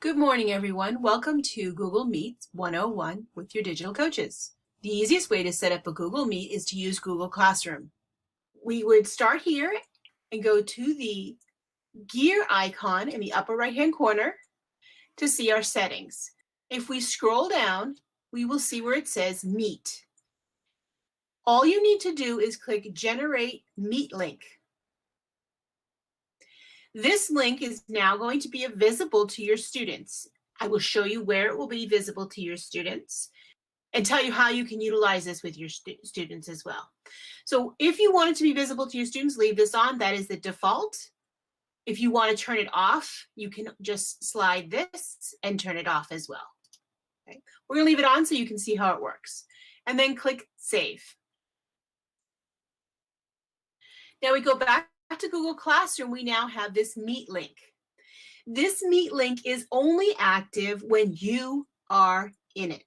Good morning, everyone. Welcome to Google Meet 101 with your digital coaches. The easiest way to set up a Google Meet is to use Google Classroom. We would start here and go to the gear icon in the upper right-hand corner to see our settings. If we scroll down, we will see where it says Meet. All you need to do is click Generate Meet Link. This link is now going to be visible to your students. I will show you where it will be visible to your students and tell you how you can utilize this with your students as well. So if you want it to be visible to your students, leave this on. That is the default. If you want to turn it off, you can just slide this and turn it off as well. Okay. We're going to leave it on so you can see how it works. And then click Save. Now we go back to Google Classroom. We now have this Meet link. This Meet link is only active when you are in it.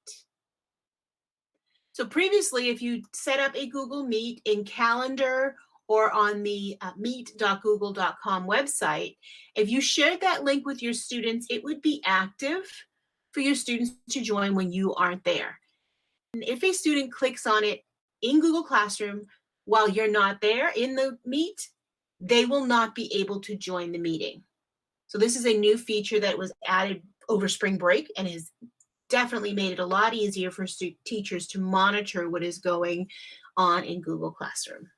So previously, if you set up a Google Meet in Calendar or on the meet.google.com website, if you shared that link with your students, it would be active for your students to join when you aren't there. And if a student clicks on it in Google Classroom while you're not there in the Meet, they will not be able to join the meeting. So this is a new feature that was added over spring break and has definitely made it a lot easier for teachers to monitor what is going on in Google Classroom.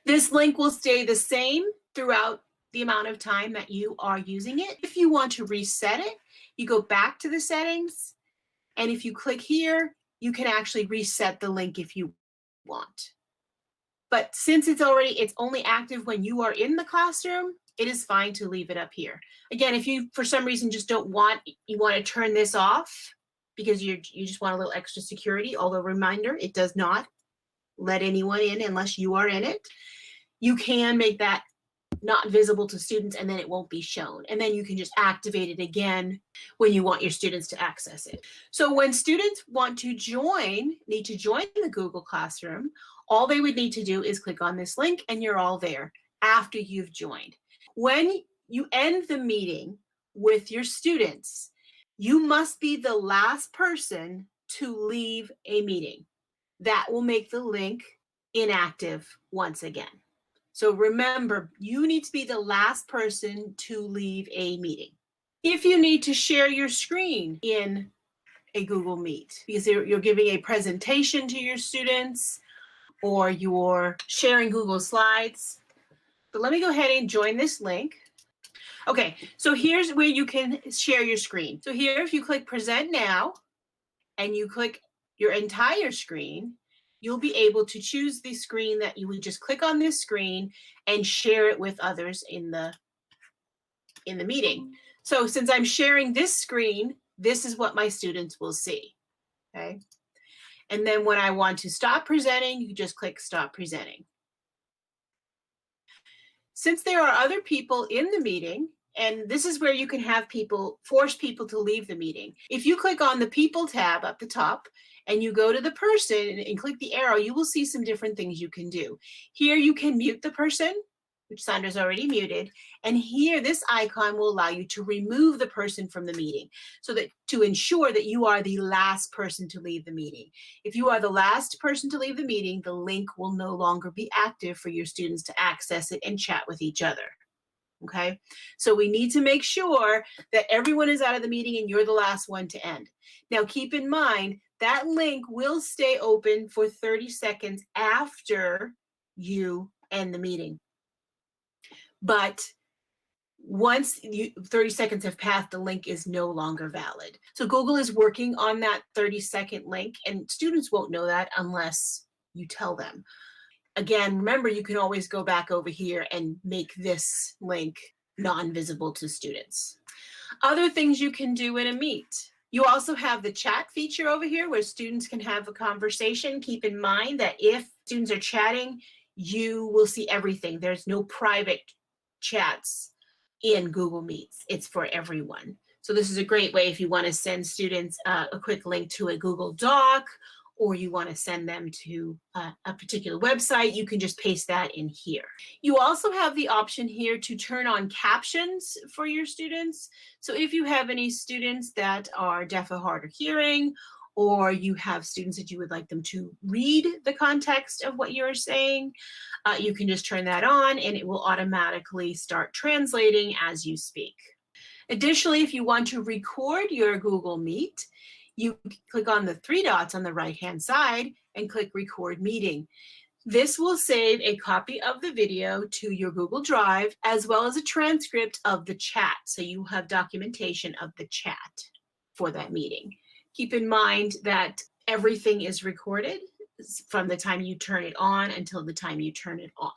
This link will stay the same throughout the amount of time that you are using it. If you want to reset it, you go back to the settings, and if you click here, you can actually reset the link if you want. But since it's only active when you are in the classroom, it is fine to leave it up here. Again, if you, for some reason, just you want to turn this off because you just want a little extra security, although reminder, it does not let anyone in unless you are in it. You can make that not visible to students and then it won't be shown. And then you can just activate it again when you want your students to access it. So when students need to join the Google Classroom, all they would need to do is click on this link and you're all there after you've joined. When you end the meeting with your students, you must be the last person to leave a meeting. That will make the link inactive once again. So remember, you need to be the last person to leave a meeting. If you need to share your screen in a Google Meet, because you're giving a presentation to your students or you're sharing Google Slides. So let me go ahead and join this link. Okay, so here's where you can share your screen. So here, if you click Present Now and you click your entire screen, you'll be able to choose the screen that you would just click on this screen and share it with others in the meeting. So since I'm sharing this screen, this is what my students will see, okay? And then when I want to stop presenting, you just click Stop Presenting. Since there are other people in the meeting, and this is where you can have force people to leave the meeting. If you click on the People tab up the top and you go to the person and click the arrow, you will see some different things you can do. Here you can mute the person, which Sandra's already muted, and here this icon will allow you to remove the person from the meeting so that to ensure that you are the last person to leave the meeting. If you are the last person to leave the meeting, the link will no longer be active for your students to access it and chat with each other. Okay, so we need to make sure that everyone is out of the meeting and you're the last one to end. Now keep in mind that link will stay open for 30 seconds after you end the meeting. But once 30 seconds have passed, the link is no longer valid. So Google is working on that 30-second link, and students won't know that unless you tell them. Again, remember, you can always go back over here and make this link non-visible to students. Other things you can do in a Meet. You also have the chat feature over here where students can have a conversation. Keep in mind that if students are chatting, you will see everything. There's no private chats in Google Meets. It's for everyone. So this is a great way if you want to send students a quick link to a Google Doc or you want to send them to a particular website, you can just paste that in here. You also have the option here to turn on captions for your students. So if you have any students that are deaf or hard of hearing, or you have students that you would like them to read the context of what you're saying, you can just turn that on and it will automatically start translating as you speak. Additionally, if you want to record your Google Meet, you click on the three dots on the right-hand side and click Record Meeting. This will save a copy of the video to your Google Drive, as well as a transcript of the chat. So you have documentation of the chat for that meeting. Keep in mind that everything is recorded from the time you turn it on until the time you turn it off.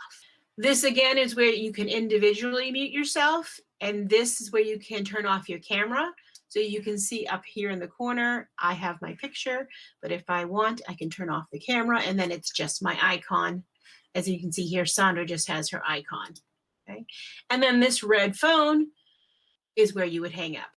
This again is where you can individually mute yourself, and this is where you can turn off your camera. So you can see up here in the corner, I have my picture, but if I want, I can turn off the camera and then it's just my icon. As you can see here, Sandra just has her icon, okay? And then this red phone is where you would hang up.